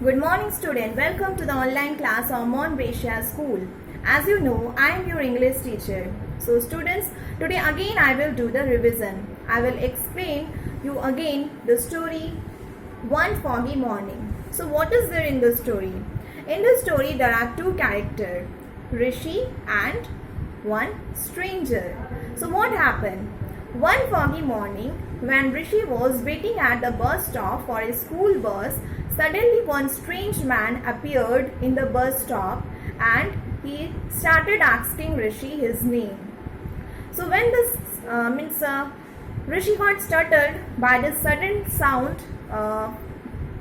Good morning student, welcome to the online class of Montbretia school. As you know, I am your English teacher. So students, today again I will do the revision. I will explain you again the story One Foggy Morning. So what is there in the story? In the story there are two characters, Rishi and one stranger. So what happened? One foggy morning, when Rishi was waiting at the bus stop for a school bus, suddenly one strange man appeared in the bus stop and he started asking Rishi his name. So when this Rishi got startled by the sudden sound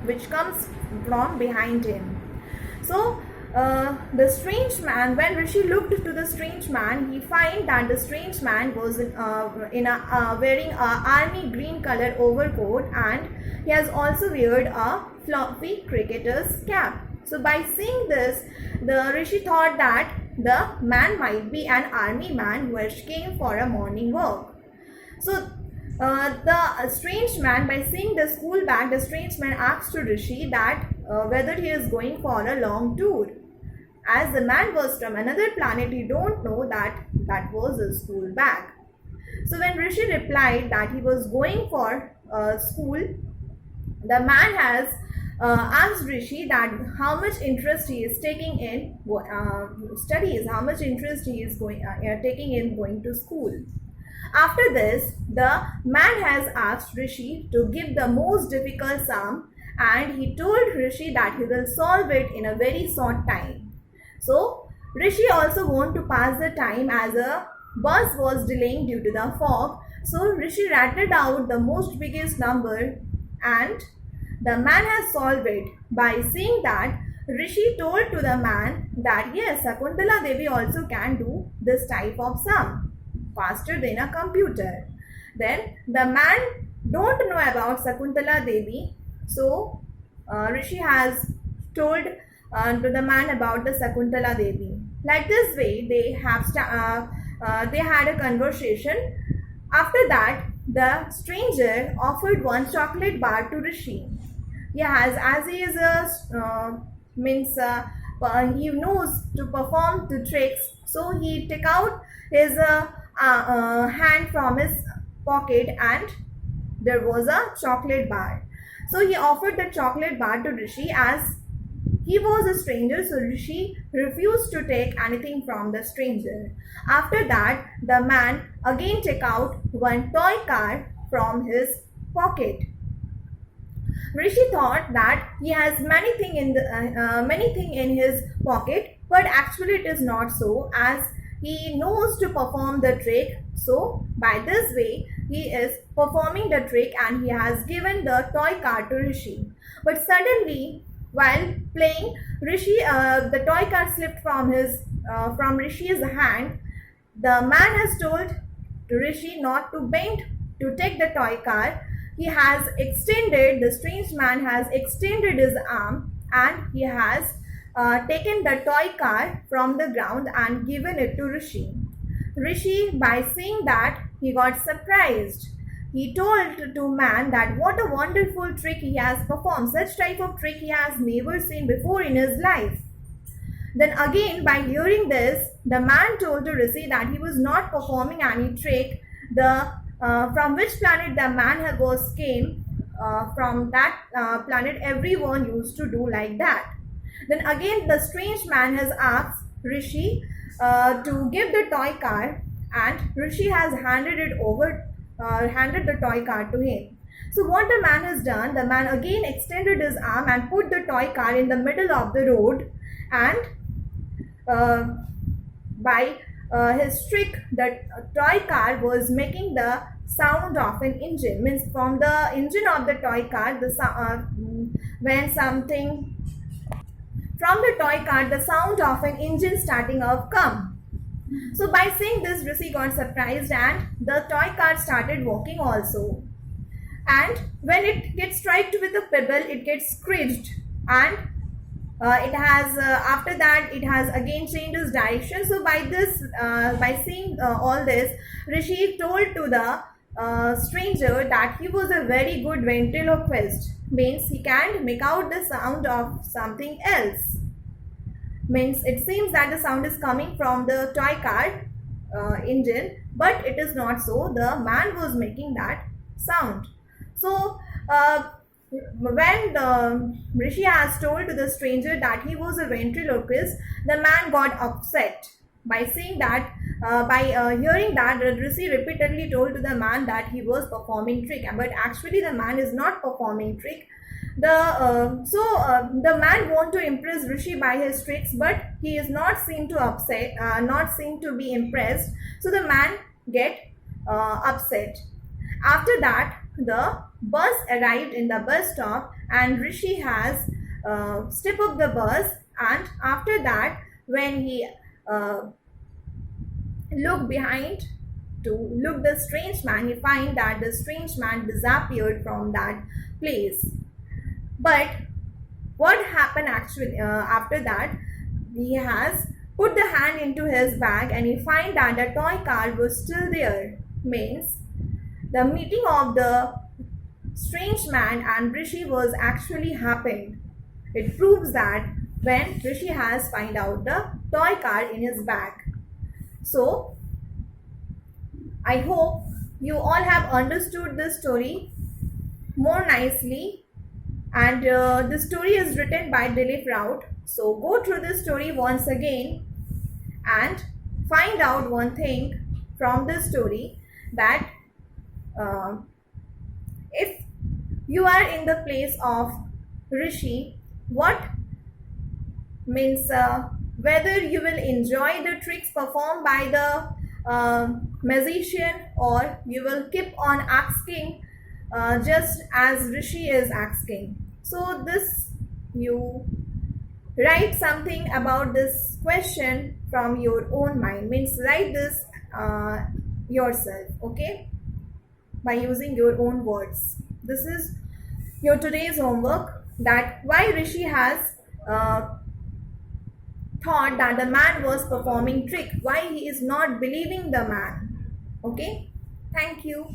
which comes from behind him. So the strange man, when Rishi looked to the strange man, he find that the strange man was wearing a army green color overcoat and he has also weared a fluffy cricketer's cap. So by seeing this, the Rishi thought that the man might be an army man who has came for a morning walk. So the strange man, by seeing the school bag, the strange man asked to Rishi that whether he is going for a long tour. As the man was from another planet, he don't know that that was a school bag. So when Rishi replied that he was going for school, the man has asked Rishi that how much interest he is taking in studies, how much interest he is taking in going to school. After this, the man has asked Rishi to give the most difficult sum and he told Rishi that he will solve it in a very short time. So, Rishi also wanted to pass the time as a bus was delaying due to the fog. So, Rishi rattled out the most biggest number and the man has solved it. By seeing that, Rishi told to the man that yes, Shakuntala Devi also can do this type of sum faster than a computer. Then the man don't know about Shakuntala Devi. So, Rishi has told to the man about the Shakuntala Devi. Like this way, they had a conversation. After that, the stranger offered one chocolate bar to Rishi. Yes, as he is he knows to perform the tricks, so he took out his hand from his pocket and there was a chocolate bar. So he offered the chocolate bar to Rishi as he was a stranger, so Rishi refused to take anything from the stranger. After that, the man again took out one toy car from his pocket. Rishi thought that he has many thing in his pocket, but actually it is not so, as he knows to perform the trick. So by this way, he is performing the trick and he has given the toy car to Rishi. But suddenly, while playing, the toy car slipped from Rishi's hand. The man has told to Rishi not to bend to take the toy car. The strange man has extended his arm and he has taken the toy car from the ground and given it to Rishi. Rishi, by seeing that, he got surprised. He told to man that what a wonderful trick he has performed. Such type of trick he has never seen before in his life. Then again, by hearing this, the man told to Rishi that he was not performing any trick. From which planet the man came, from that planet everyone used to do like that. Then again, the strange man has asked Rishi to give the toy car and Rishi has handed the toy car to him. So what the man has done, the man again extended his arm and put the toy car in the middle of the road, and by his trick, the toy car was making the sound of an engine. Means from the engine of the toy car, when something from the toy car, the sound of an engine starting up come. So by seeing this, Rishi got surprised and the toy car started walking also. And when it gets struck with a pebble, it gets scratched and after that it has again changed its direction. So by seeing all this, Rishi told to the stranger that he was a very good ventriloquist, means he can make out the sound of something else. Means it seems that the sound is coming from the toy car engine, but it is not so. The man was making that sound. So when the Rishi has told to the stranger that he was a ventriloquist, the man got upset by saying that, by hearing that Rishi repeatedly told to the man that he was performing trick, but actually the man is not performing trick. The man want to impress Rishi by his tricks, but he is not seem to upset, not seem to be impressed. So the man get upset. After that, the bus arrived in the bus stop, and Rishi has stepped up the bus. And after that, when he looked behind to look the strange man, he find that the strange man disappeared from that place. But what happened actually after that? He has put the hand into his bag and he find that the toy car was still there. Means the meeting of the strange man and Rishi was actually happened. It proves that when Rishi has find out the toy car in his bag. So I hope you all have understood this story more nicely, and the story is written by Dilip Raut. So go through this story once again and find out one thing from this story, that if you are in the place of Rishi, what means whether you will enjoy the tricks performed by the magician, or you will keep on asking just as Rishi is asking. So this, you write something about this question from your own mind, means write this yourself, okay, by using your own words. This is your today's homework, that why Rishi has thought that the man was performing trick, why he is not believing the man. Okay, thank you.